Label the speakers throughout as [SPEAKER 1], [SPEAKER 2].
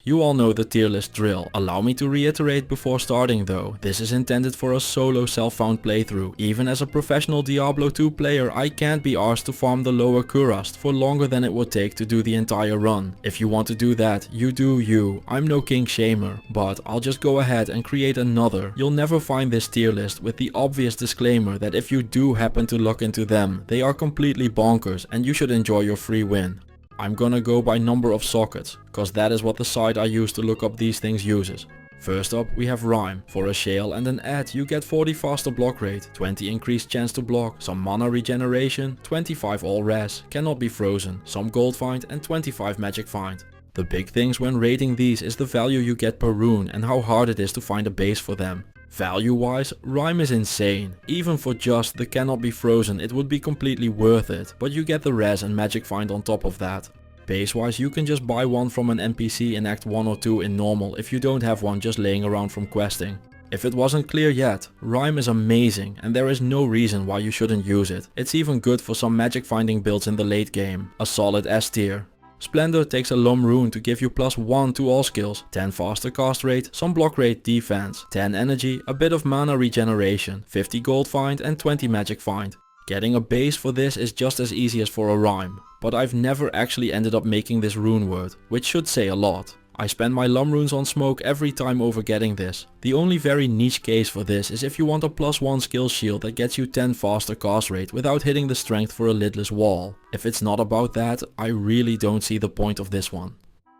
[SPEAKER 1] You all know the tier list drill. Allow me to reiterate before starting though, this is intended for a solo self-found playthrough. Even as a professional Diablo 2 player, I can't be asked to farm the lower Kurast for longer than it would take to do the entire run. If you want to do that, you do you. I'm no king shamer, but I'll just go ahead and create another. You'll never find this tier list with the obvious disclaimer that if you do happen to look into them, they are completely bonkers and you should enjoy your free win. I'm gonna go by number of sockets, cause that is what the site I use to look up these things uses. First up we have Rhyme. For a shale and an add you get 40 faster block rate, 20 increased chance to block, some mana regeneration, 25 all res, cannot be frozen, some gold find and 25 magic find. The big things when rating these is the value you get per rune and how hard it is to find a base for them. Value wise, Rhyme is insane. Even for just the cannot be frozen it would be completely worth it, but you get the res and magic find on top of that. Base wise you can just buy one from an NPC in Act 1 or 2 in normal if you don't have one just laying around from questing. If it wasn't clear yet, Rhyme is amazing and there is no reason why you shouldn't use it. It's even good for some magic finding builds in the late game. A solid S tier. Splendor takes a Lum rune to give you +1 to all skills, 10 faster cast rate, some block rate defense, 10 energy, a bit of mana regeneration, 50 gold find and 20 magic find. Getting a base for this is just as easy as for a Rhyme, but I've never actually ended up making this Runeword, which should say a lot. I spend my Lum runes on smoke every time over getting this. The only very niche case for this is if you want a +1 skill shield that gets you 10 faster cast rate without hitting the strength for a lidless wall. If it's not about that, I really don't see the point of this one.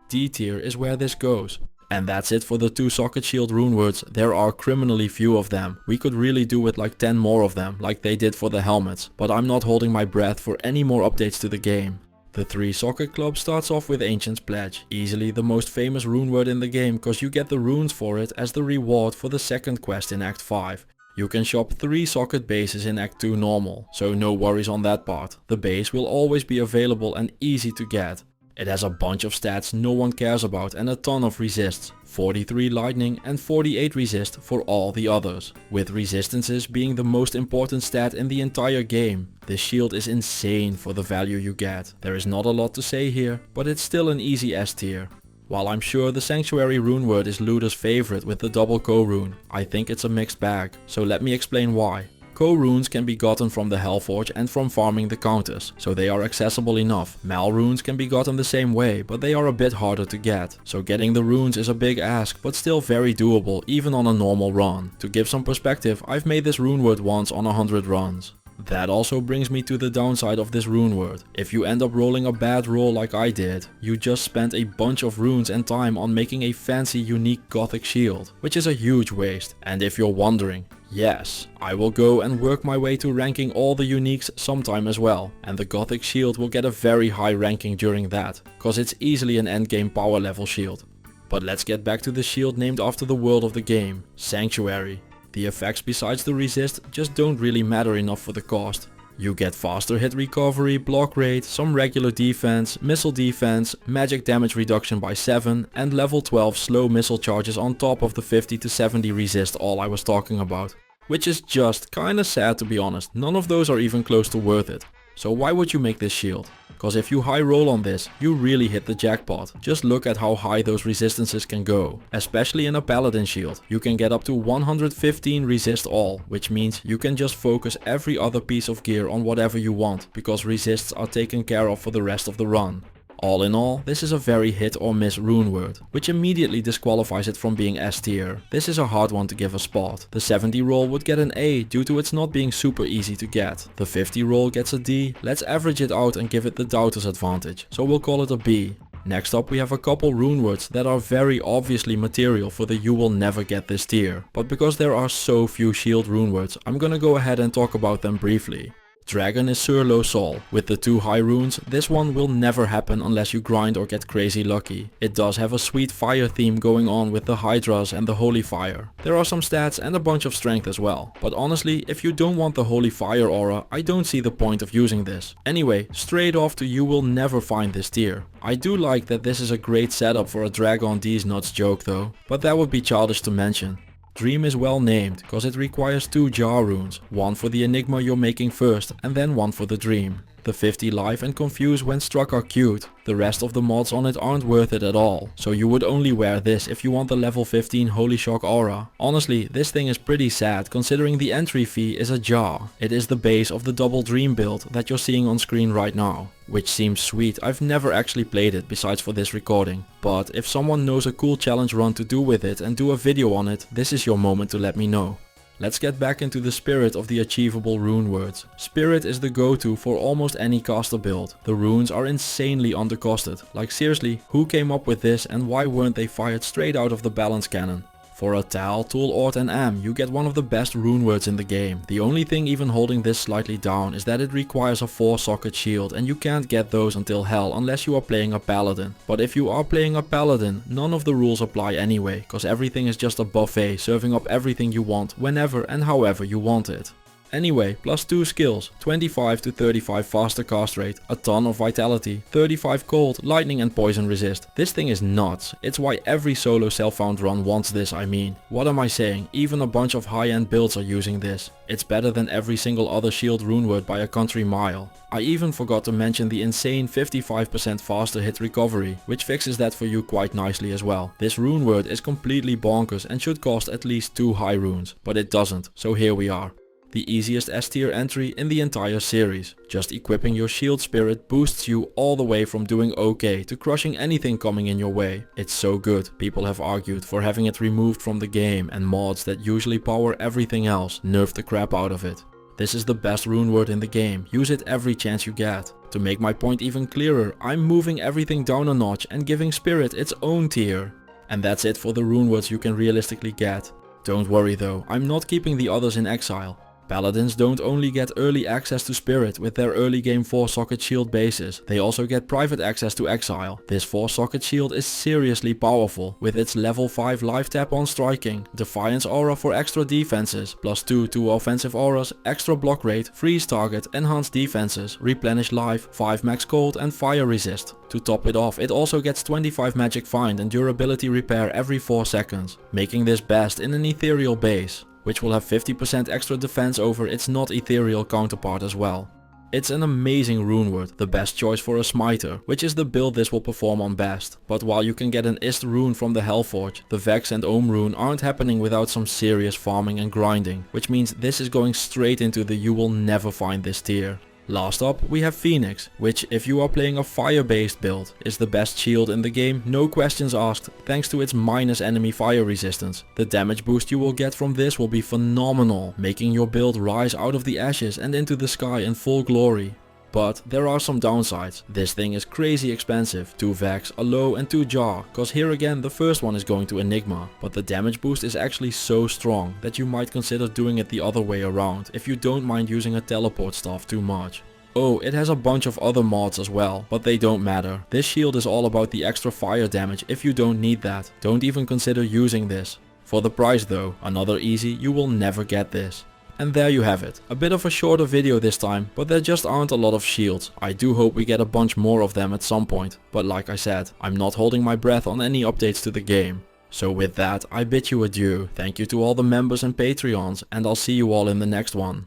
[SPEAKER 1] D tier is where this goes. And that's it for the 2 socket shield runewords. There are criminally few of them. We could really do with like 10 more of them, like they did for the helmets, but I'm not holding my breath for any more updates to the game. The 3 socket club starts off with Ancient's Pledge, easily the most famous runeword in the game cause you get the runes for it as the reward for the second quest in Act 5. You can shop 3 socket bases in Act 2 normal, so no worries on that part. The base will always be available and easy to get. It has a bunch of stats no one cares about and a ton of resists, 43 lightning and 48 resist for all the others, with resistances being the most important stat in the entire game. This shield is insane for the value you get. There is not a lot to say here, but it's still an easy S tier. While I'm sure the Sanctuary runeword is Luda's favorite with the double co-rune, I think it's a mixed bag, so let me explain why. Co-runes can be gotten from the Hellforge and from farming the counters, so they are accessible enough. Mal runes can be gotten the same way, but they are a bit harder to get. So getting the runes is a big ask, but still very doable even on a normal run. To give some perspective, I've made this runeword once on 100 runs. That also brings me to the downside of this runeword. If you end up rolling a bad roll like I did, you just spent a bunch of runes and time on making a fancy unique gothic shield, which is a huge waste. And if you're wondering, yes, I will go and work my way to ranking all the uniques sometime as well, and the gothic shield will get a very high ranking during that, cause it's easily an endgame power level shield. But let's get back to the shield named after the world of the game, Sanctuary. The effects besides the resist just don't really matter enough for the cost. You get faster hit recovery, block rate, some regular defense, missile defense, magic damage reduction by 7 and level 12 slow missile charges on top of the 50 to 70 resist all I was talking about. Which is just kinda sad to be honest, none of those are even close to worth it. So why would you make this shield? Cause if you high roll on this, you really hit the jackpot. Just look at how high those resistances can go. Especially in a paladin shield, you can get up to 115 resist all, which means you can just focus every other piece of gear on whatever you want, because resists are taken care of for the rest of the run. All in all, this is a very hit or miss runeword, which immediately disqualifies it from being S tier. This is a hard one to give a spot. The 70 roll would get an A due to its not being super easy to get. The 50 roll gets a D, let's average it out and give it the doubter's advantage, so we'll call it a B. Next up we have a couple runewords that are very obviously material for the you will never get this tier, but because there are so few shield runewords, I'm gonna go ahead and talk about them briefly. Dragon is Sur Lo Sol. With the 2 high runes, this one will never happen unless you grind or get crazy lucky. It does have a sweet fire theme going on with the Hydras and the Holy Fire. There are some stats and a bunch of strength as well. But honestly, if you don't want the Holy Fire aura, I don't see the point of using this. Anyway, straight off to you will never find this tier. I do like that this is a great setup for a drag on these nuts joke though, but that would be childish to mention. Dream is well named, cause it requires 2 jar runes, one for the enigma you're making first and then one for the dream. The 50 life and confuse when struck are cute. The rest of the mods on it aren't worth it at all, so you would only wear this if you want the level 15 Holy Shock aura. Honestly, this thing is pretty sad considering the entry fee is a jar. It is the base of the double dream build that you're seeing on screen right now. Which seems sweet. I've never actually played it besides for this recording. But if someone knows a cool challenge run to do with it and do a video on it, this is your moment to let me know. Let's get back into the spirit of the achievable rune words. Spirit is the go-to for almost any caster build. The runes are insanely undercosted. Like seriously, who came up with this and why weren't they fired straight out of the balance cannon? For a Tal, Tool, Ort and Am, you get one of the best rune words in the game. The only thing even holding this slightly down is that it requires a 4-socket shield and you can't get those until hell unless you are playing a paladin. But if you are playing a paladin, none of the rules apply anyway, cause everything is just a buffet serving up everything you want whenever and however you want it. Anyway, plus 2 skills, 25 to 35 faster cast rate, a ton of vitality, 35 cold, lightning and poison resist. This thing is nuts. It's why every solo self-found run wants this, I mean. What am I saying? Even a bunch of high-end builds are using this. It's better than every single other shield rune word by a country mile. I even forgot to mention the insane 55% faster hit recovery, which fixes that for you quite nicely as well. This rune word is completely bonkers and should cost at least 2 high runes, but it doesn't, so here we are. The easiest S tier entry in the entire series. Just equipping your shield spirit boosts you all the way from doing okay to crushing anything coming in your way. It's so good, people have argued for having it removed from the game, and mods that usually power everything else nerf the crap out of it. This is the best rune word in the game, use it every chance you get. To make my point even clearer, I'm moving everything down a notch and giving spirit its own tier. And that's it for the rune words you can realistically get. Don't worry though, I'm not keeping the others in exile. Paladins don't only get early access to Spirit with their early game 4-socket shield bases, they also get private access to Exile. This 4-socket shield is seriously powerful, with its level 5 life tap on striking, Defiance aura for extra defenses, plus 2 offensive auras, extra block rate, freeze target, enhanced defenses, replenish life, 5 max cold and fire resist. To top it off, it also gets 25 magic find and durability repair every 4 seconds, making this best in an ethereal base, which will have 50% extra defense over its not ethereal counterpart as well. It's an amazing rune word, the best choice for a smiter, which is the build this will perform on best. But while you can get an Ist rune from the Hellforge, the Vex and Ohm rune aren't happening without some serious farming and grinding, which means this is going straight into the you will never find this tier. Last up, we have Phoenix, which if you are playing a fire-based build, is the best shield in the game, no questions asked, thanks to its minus enemy fire resistance. The damage boost you will get from this will be phenomenal, making your build rise out of the ashes and into the sky in full glory. But there are some downsides. This thing is crazy expensive, 2 Vex, a low and 2 jar, cause here again the first one is going to Enigma, but the damage boost is actually so strong that you might consider doing it the other way around if you don't mind using a teleport staff too much. Oh, it has a bunch of other mods as well, but they don't matter. This shield is all about the extra fire damage if you don't need that. Don't even consider using this. For the price though, another easy, you will never get this. And there you have it. A bit of a shorter video this time, but there just aren't a lot of shields. I do hope we get a bunch more of them at some point. But like I said, I'm not holding my breath on any updates to the game. So with that, I bid you adieu. Thank you to all the members and Patreons, and I'll see you all in the next one.